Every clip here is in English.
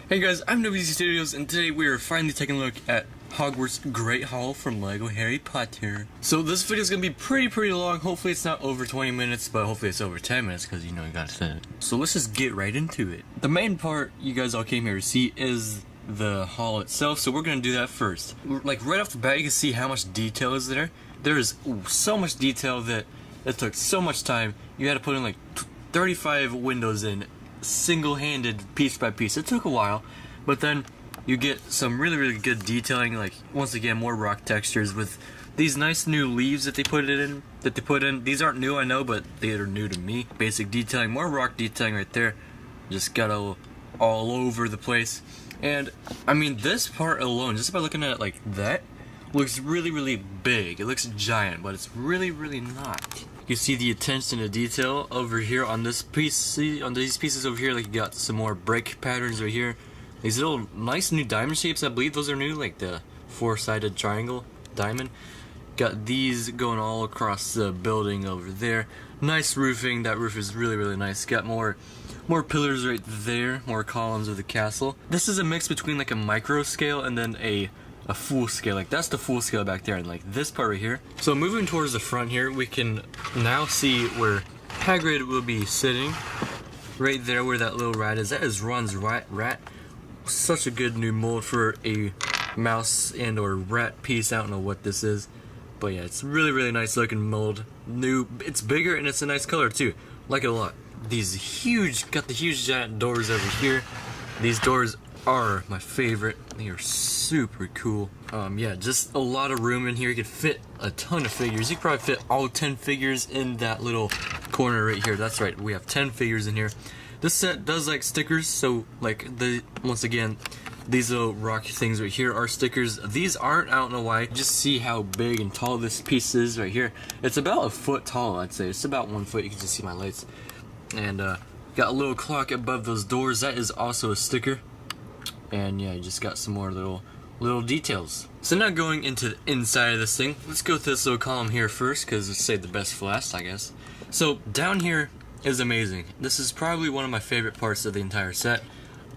Hey guys, I'm NoBZ Studios, and today we are finally taking a look at Hogwarts Great Hall from LEGO Harry Potter. So this video is going to be pretty long. Hopefully it's not over 20 minutes, but hopefully it's over 10 minutes, because you know you got to fit it. So let's just get right into it. The main part you guys all came here to see is the hall itself, so we're going to do that first. Like right off the bat, you can see how much detail is there. There is so much detail that it took so much time. You had to put in like 35 windows in single-handed, piece by piece. It took a while, but then you get some really good detailing, like once again more rock textures with these nice new leaves that they put in. These aren't new, I know, but they are new to me. Basic detailing, more rock detailing right there. Just got all over the place. And I mean, this part alone, just by looking at it like that, looks really big. It looks giant, but it's really not. You see the attention to detail over here on this piece. See, on these pieces over here, like you got some more break patterns right here. These little nice new diamond shapes, I believe those are new, like the four-sided triangle diamond. Got these going all across the building over there. Nice roofing. That roof is really nice. Got more pillars right there, more columns of the castle. This is a mix between like a micro scale and then a full scale. Like that's the full scale back there, and like this part right here. So moving towards the front here, we can now see where Hagrid will be sitting. Right there where that little rat is. That is Ron's rat. Such a good new mold for a mouse and or rat piece. I don't know what this is, but yeah, it's really nice looking mold. New, it's bigger and it's a nice color too. Like it a lot. These got the huge giant doors over here. These doors are my favorite. They are super cool. Yeah, just a lot of room in here. You could fit a ton of figures. You could probably fit all 10 figures in that little corner right here. That's right, we have 10 figures in here. This set does like stickers, so like once again, these little rock things right here are stickers. These aren't, I don't know why. Just see how big and tall this piece is right here. It's about a foot tall, I'd say. It's about 1 foot. You can just see my lights. And got a little clock above those doors. That is also a sticker. And yeah, you just got some more little details. So now going into the inside of this thing, let's go through this little column here first, because let's save the best for last, I guess. So down here is amazing. This is probably one of my favorite parts of the entire set,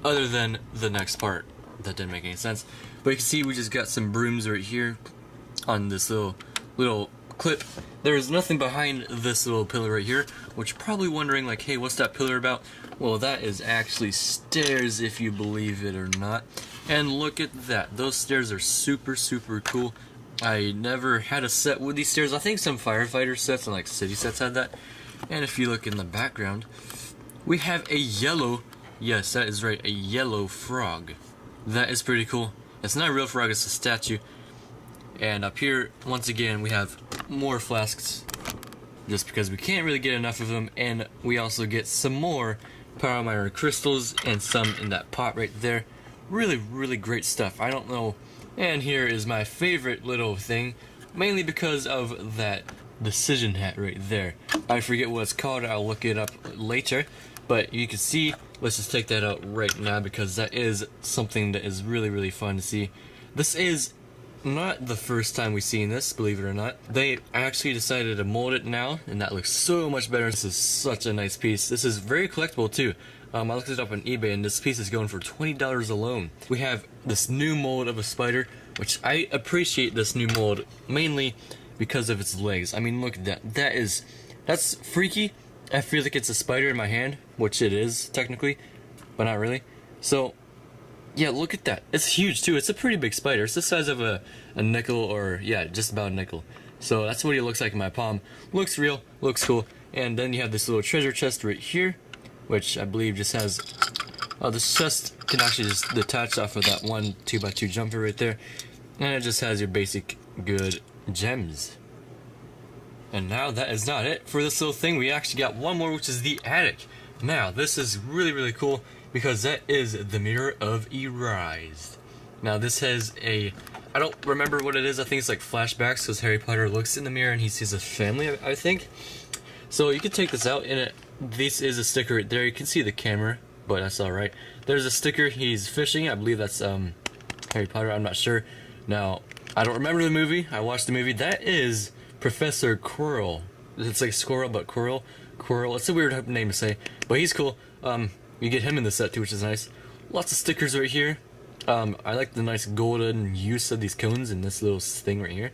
other than the next part. That didn't make any sense. But you can see we just got some brooms right here on this little clip. There is nothing behind this little pillar right here, which you're probably wondering like, hey, what's that pillar about? Well, that is actually stairs, if you believe it or not. And look at that. Those stairs are super cool. I never had a set with these stairs. I think some firefighter sets and like city sets had that. And if you look in the background, we have a yellow, yes, that is right, a yellow frog. That is pretty cool. It's not a real frog, it's a statue. And up here, once again, we have more flasks, just because we can't really get enough of them. And we also get some more Pyromancer crystals and some in that pot right there. Really great stuff. I don't know. And here is my favorite little thing, mainly because of that decision hat right there. I forget what it's called. I'll look it up later. But you can see, let's just take that out right now, because that is something that is really fun to see. This is not the first time we've seen this, believe it or not. They actually decided to mold it now, and that looks so much better. This is such a nice piece. This is very collectible too. I looked it up on eBay, and this piece is going for $20 alone. We have this new mold of a spider, which I appreciate this new mold mainly because of its legs. I mean, look at that. That's freaky. I feel like it's a spider in my hand, which it is technically, but not really. So yeah, look at that. It's huge too. It's a pretty big spider. It's the size of a nickel, or yeah, just about a nickel. So that's what he looks like in my palm. Looks real, looks cool. And then you have this little treasure chest right here, which I believe just has, this chest can actually just detach off of that one 2x2 jumper right there. And it just has your basic good gems. And now that is not it for this little thing. We actually got one more, which is the attic. Now, this is really cool, because that is the Mirror of Erised. Now, this has I don't remember what it is. I think it's like flashbacks, because Harry Potter looks in the mirror and he sees a family, I think. So you can take this out, and this is a sticker right there. You can see the camera, but that's alright. There's a sticker. He's fishing. I believe that's Harry Potter. I'm not sure. Now, I don't remember the movie. I watched the movie. That is Professor Quirrell. It's like squirrel, but Quirrell. It's a weird name to say, but he's cool. You get him in the set too, which is nice. Lots of stickers right here. I like the nice golden use of these cones in this little thing right here.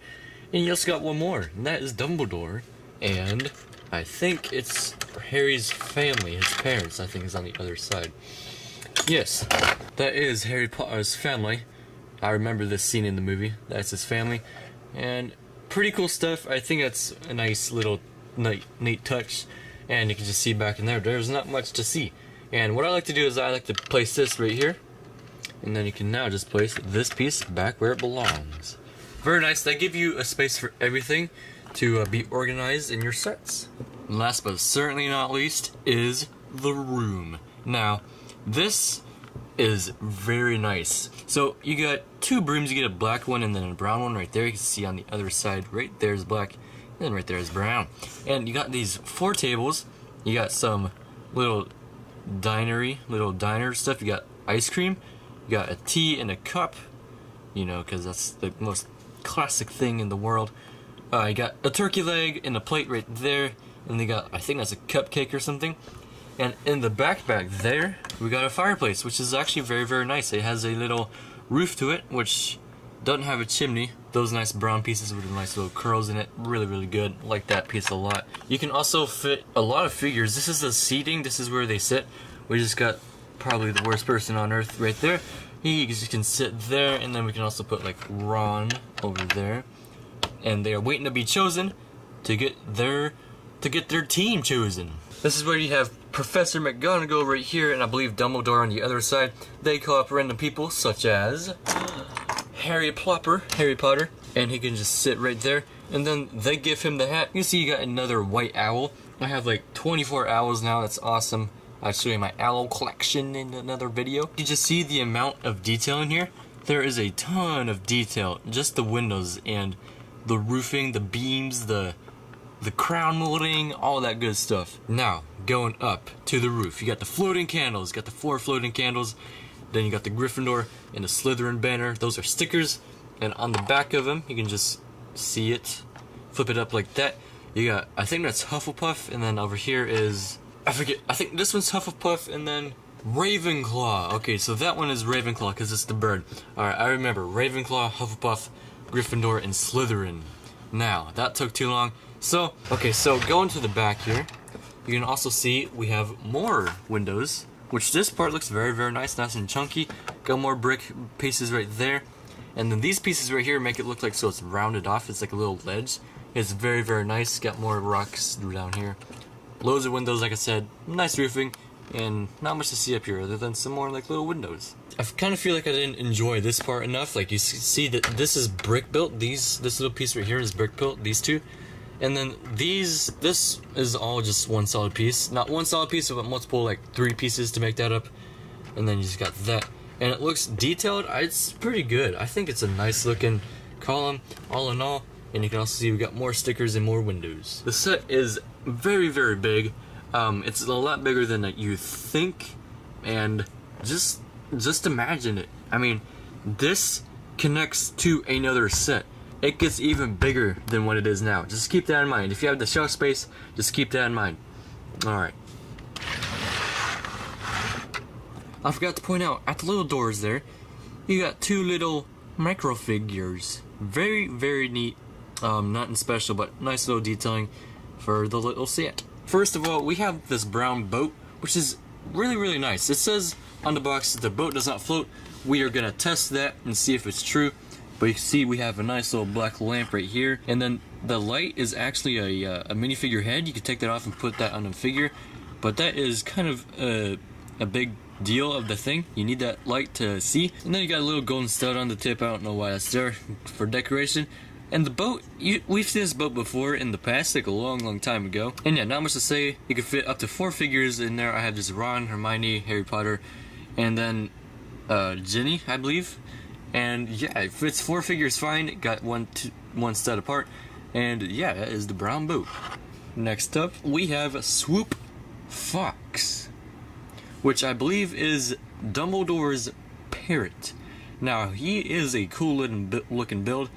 And you also got one more, and that is Dumbledore. And I think it's Harry's family, his parents, I think, is on the other side. Yes, that is Harry Potter's family. I remember this scene in the movie. That's his family. And pretty cool stuff. I think that's a nice little neat touch. And you can just see back in there, there's not much to see. And what I like to do is I like to place this right here. And then you can now just place this piece back where it belongs. Very nice. They give you a space for everything to be organized in your sets. And last but certainly not least is the room. Now, this is very nice. So you got two brooms. You get a black one and then a brown one right there. You can see on the other side right there is black and then right there is brown. And you got these 4 tables. You got some little diner stuff. You got ice cream. You got a tea in a cup, you know, because that's the most classic thing in the world. You got a turkey leg and a plate right there, and they got, I think that's a cupcake or something. And in the back there, we got a fireplace, which is actually very, very nice. It has a little roof to it, which doesn't have a chimney. Those nice brown pieces with the nice little curls in it, really, really good. Like that piece a lot. You can also fit a lot of figures. This is the seating. This is where they sit. We just got probably the worst person on earth right there. He just can sit there, and then we can also put like Ron over there. And they are waiting to be chosen to get their team chosen. This is where you have Professor McGonagall right here, and I believe Dumbledore on the other side. They call up random people such as Harry Potter, and he can just sit right there. And then they give him the hat. You see, you got another white owl. I have like 24 owls now. That's awesome. I'll show you my owl collection in another video. You just see the amount of detail in here. There is a ton of detail. Just the windows and the roofing, the beams, the crown molding, all that good stuff. Now, going up to the roof, you got the floating candles. You got the 4 floating candles. Then you got the Gryffindor and the Slytherin banner. Those are stickers. And on the back of them, you can just see it. Flip it up like that. You got, I think that's Hufflepuff, and then over here is, I forget, I think this one's Hufflepuff, and then Ravenclaw. Okay, so that one is Ravenclaw because it's the bird. Alright, I remember. Ravenclaw, Hufflepuff, Gryffindor, and Slytherin. Now, that took too long. So, okay, so going to the back here, you can also see we have more windows, which this part looks very, very nice and chunky. Got more brick pieces right there. And then these pieces right here make it look like so it's rounded off. It's like a little ledge. It's very, very nice. Got more rocks down here. Loads of windows, like I said. Nice roofing. And not much to see up here other than some more like little windows. I kind of feel like I didn't enjoy this part enough. Like you see that this is brick built. This little piece right here is brick built. These two. And then this is all just one solid piece. Not one solid piece, but multiple like 3 pieces to make that up. And then you just got that. And it looks detailed. It's pretty good. I think it's a nice looking column all in all. And you can also see we got more stickers and more windows. The set is very, very big. It's a lot bigger than you think. And just imagine it. I mean, this connects to another set. It gets even bigger than what it is now. Just keep that in mind. If you have the shelf space, just keep that in mind. Alright. I forgot to point out, at the little doors there, you got 2 little micro figures. Very, very neat. Nothing special, but nice little detailing for the little set. First of all, we have this brown boat, which is really, really nice. It says on the box that the boat does not float. We are going to test that and see if it's true. But you can see we have a nice little black lamp right here. And then the light is actually a minifigure head. You can take that off and put that on a figure. But that is kind of a big deal of the thing. You need that light to see. And then you got a little golden stud on the tip. I don't know why that's there, for decoration. And the boat, we've seen this boat before in the past, like a long, long time ago. And yeah, not much to say. You can fit up to 4 figures in there. I have just Ron, Hermione, Harry Potter, and then Ginny, I believe. And yeah, it fits 4 figures fine. It got one stud apart. And yeah, that is the brown boat. Next up, we have Swoop Fox, which I believe is Dumbledore's parrot. Now, he is a cool looking build.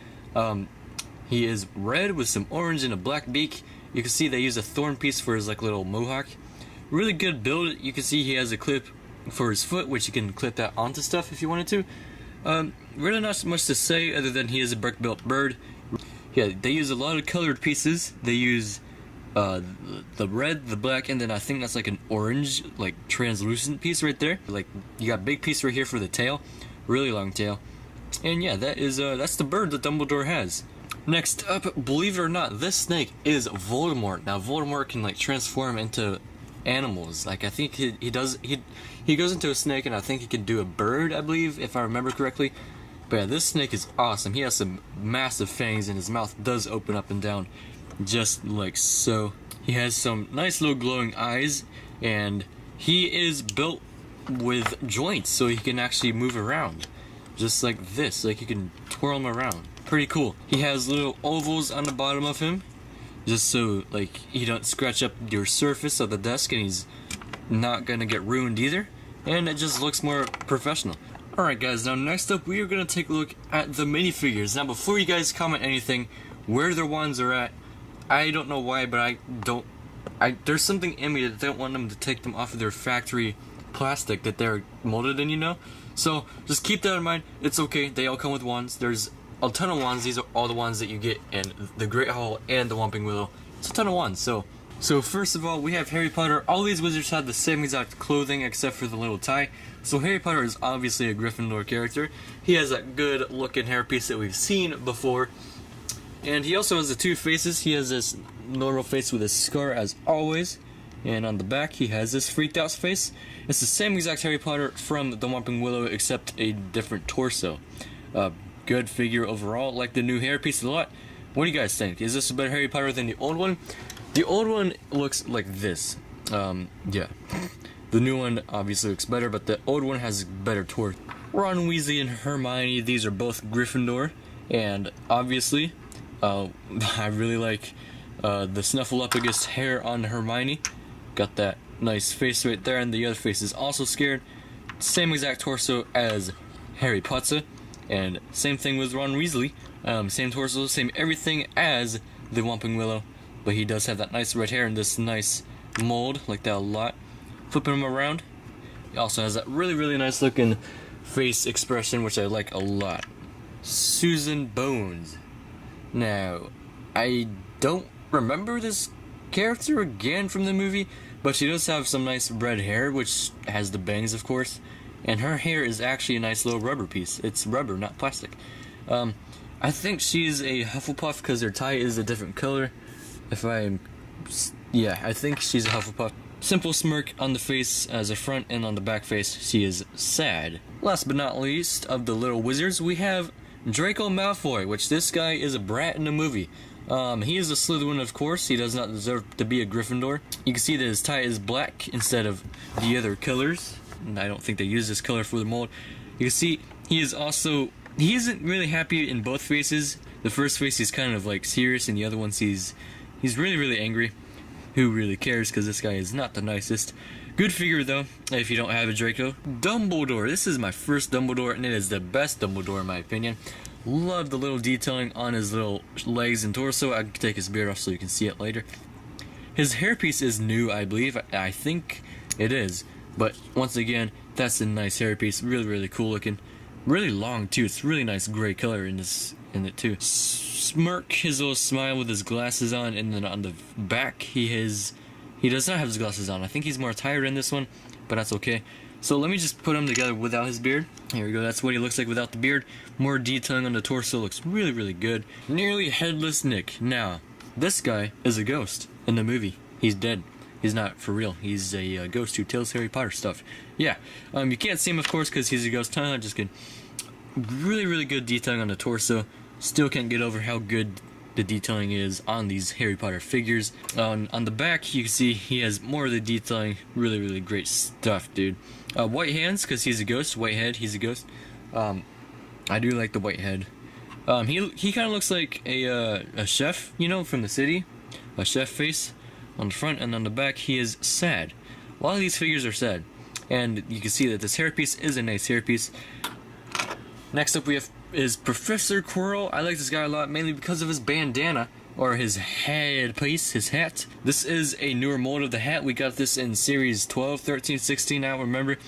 He is red with some orange and a black beak. You can see they use a thorn piece for his like little mohawk. Really good build. You can see he has a clip for his foot, which you can clip that onto stuff if you wanted to. Really not much to say other than he is a brick-built bird. Yeah, they use a lot of colored pieces. They use the red, the black, and then I think that's like an orange, like translucent piece right there. Like you got a big piece right here for the tail, really long tail. And yeah, that is that's the bird that Dumbledore has. Next up, believe it or not, this snake is Voldemort. Now Voldemort can like transform into animals. Like I think he goes into a snake, and I think he can do a bird, I believe, if I remember correctly. But yeah, this snake is awesome. He has some massive fangs, and his mouth does open up and down, just like so. He has some nice little glowing eyes, and he is built with joints, so he can actually move around, just like this. Like you can twirl him around. Pretty cool. He has little ovals on the bottom of him, just so like he don't scratch up your surface of the desk, and he's not gonna get ruined either. And it just looks more professional. Alright guys, now next up we are going to take a look at the minifigures. Now before you guys comment anything, where their wands are at, I don't know why, but there's something in me that I don't want them to take them off of their factory plastic that they're molded in, you know? So just keep that in mind. It's okay, they all come with wands. There's a ton of wands. These are all the wands that you get in the Great Hall and the Whomping Willow. It's a ton of wands. So first of all, we have Harry Potter. All these wizards have the same exact clothing except for the little tie. So Harry Potter is obviously a Gryffindor character. He has that good looking hairpiece that we've seen before. And he also has the two faces. He has this normal face with a scar as always. And on the back he has this freaked out face. It's the same exact Harry Potter from the Whomping Willow except a different torso. Good figure overall. Like the new hairpiece a lot. What do you guys think? Is this a better Harry Potter than the old one? The old one looks like this. Yeah. The new one obviously looks better, but the old one has better torso. Ron Weasley and Hermione, these are both Gryffindor. And obviously, I really like the Snuffleupagus hair on Hermione. Got that nice face right there, and the other face is also scared. Same exact torso as Harry Potter. And same thing with Ron Weasley. Same torso, same everything as the Whomping Willow. But he does have that nice red hair and this nice mold, like that a lot. Flipping him around, he also has that really, really nice looking face expression, which I like a lot. Susan Bones. Now, I don't remember this character again from the movie, but she does have some nice red hair, which has the bangs, of course. And her hair is actually a nice little rubber piece. It's rubber, not plastic. I think she's a Hufflepuff because her tie is a different color. Yeah, I think she's a Hufflepuff. Simple smirk on the face as a front, and on the back face, she is sad. Last but not least, of the little wizards, we have Draco Malfoy, which this guy is a brat in the movie. He is a Slytherin, of course. He does not deserve to be a Gryffindor. You can see that his tie is black instead of the other colors. And I don't think they use this color for the mold. You can see he isn't really happy in both faces. The first face he's kind of like serious, and the other ones he's really, really angry. Who really cares, because this guy is not the nicest. Good figure though, if you don't have a Draco. Dumbledore. This is my first Dumbledore, and it is the best Dumbledore in my opinion. Love the little detailing on his little legs and torso. I can take his beard off so you can see it later. His hairpiece is new, I believe. I think it is. But once again, that's a nice hairpiece. Really, really cool looking. Really long too. It's really nice gray color in it too. Smirk, his little smile with his glasses on, and then on the back he does not have his glasses on. I think he's more tired in this one, but that's okay. So let me just put him together without his beard. Here we go, that's what he looks like without the beard. More detailing on the torso, looks really, really good. Nearly headless Nick. Now, this guy is a ghost in the movie. He's dead. He's not for real. He's a ghost who tells Harry Potter stuff. Yeah, you can't see him of course because he's a ghost. Just kidding. Really, really good detailing on the torso. Still can't get over how good the detailing is on these Harry Potter figures. On the back, you can see he has more of the detailing. Really, really great stuff, dude. White hands, because he's a ghost. White head, he's a ghost. I do like the white head. He kind of looks like a chef, you know, from the city. A chef face on the front, and on the back, he is sad. A lot of these figures are sad. And you can see that this hairpiece is a nice hairpiece. Next up, we have is Professor Quirrell. I like this guy a lot, mainly because of his bandana, or his headpiece, his hat. This is a newer mold of the hat. We got this in series 12, 13, 16, I don't remember.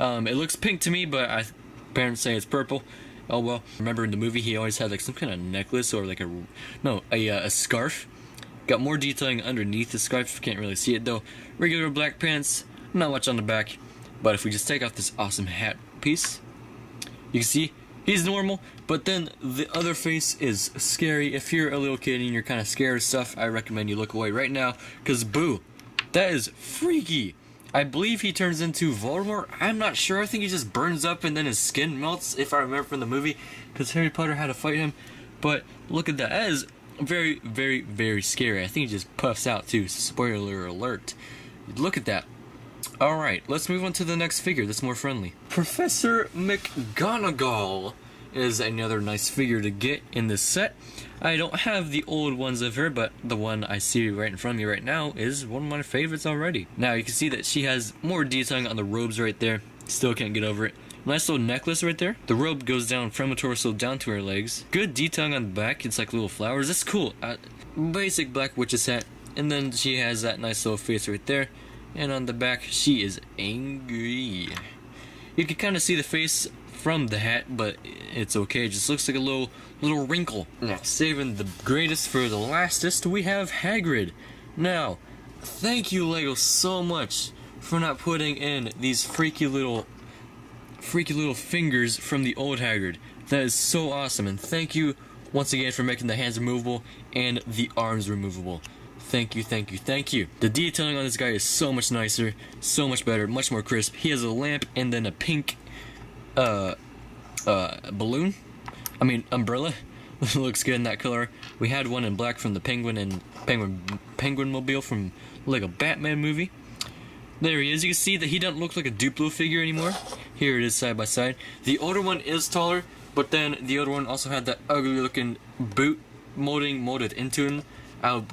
It looks pink to me, but parents say it's purple. Oh well. Remember in the movie he always had like some kind of necklace or like a scarf. Got more detailing underneath the scarf. Can't really see it though. Regular black pants. Not much on the back. But if we just take off this awesome hat piece, you can see he's normal. But then the other face is scary. If you're a little kid and you're kind of scared of stuff, I recommend you look away right now. Because boo, that is freaky. I believe he turns into Voldemort. I'm not sure. I think he just burns up and then his skin melts, if I remember from the movie. Because Harry Potter had to fight him. But look at that. That is very, very, very scary. I think he just puffs out too. Spoiler alert. Look at that. Alright, let's move on to the next figure that's more friendly. Professor McGonagall is another nice figure to get in this set. I don't have the old ones of her, but the one I see right in front of me right now is one of my favorites already. Now you can see that she has more detailing on the robes right there. Still can't get over it. Nice little necklace right there. The robe goes down from her torso down to her legs. Good detailing on the back. It's like little flowers. That's cool. Basic black witch's hat. And then she has that nice little face right there. And on the back, she is angry. You can kind of see the face from the hat, but it's okay. It just looks like a little wrinkle. Now, saving the greatest for the lastest, we have Hagrid. Now, thank you, LEGO, so much for not putting in these freaky little fingers from the old Hagrid. That is so awesome, and thank you once again for making the hands removable and the arms removable. Thank you, thank you, thank you. The detailing on this guy is so much nicer, so much better, much more crisp. He has a lamp and then a pink balloon. I mean, umbrella. Looks good in that color. We had one in black from the Penguin Mobile from Lego Batman movie. There he is. You can see that he doesn't look like a Duplo figure anymore. Here it is side by side. The older one is taller, but then the older one also had that ugly looking boot molded into him. I'll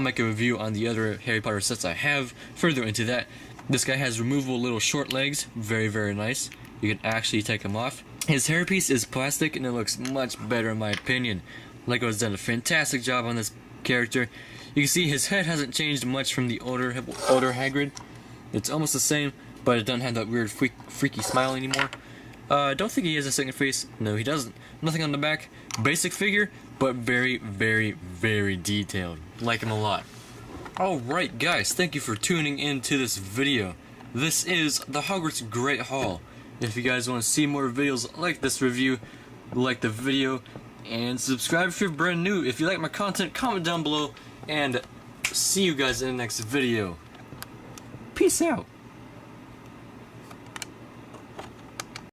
make a review on the other Harry Potter sets I have further into that. This guy has removable little short legs. Very, very nice. You can actually take them off. His hairpiece is plastic and it looks much better in my opinion. LEGO has done a fantastic job on this character. You can see his head hasn't changed much from the older Hagrid. It's almost the same, but it doesn't have that weird freaky smile anymore. I don't think he has a second face. No, he doesn't. Nothing on the back. Basic figure, but very, very, very detailed. Like him a lot. Alright guys, thank you for tuning in to this video. This is the Hogwarts Great Hall. If you guys want to see more videos like this review, like the video, and subscribe if you're brand new. If you like my content, comment down below, and see you guys in the next video. Peace out.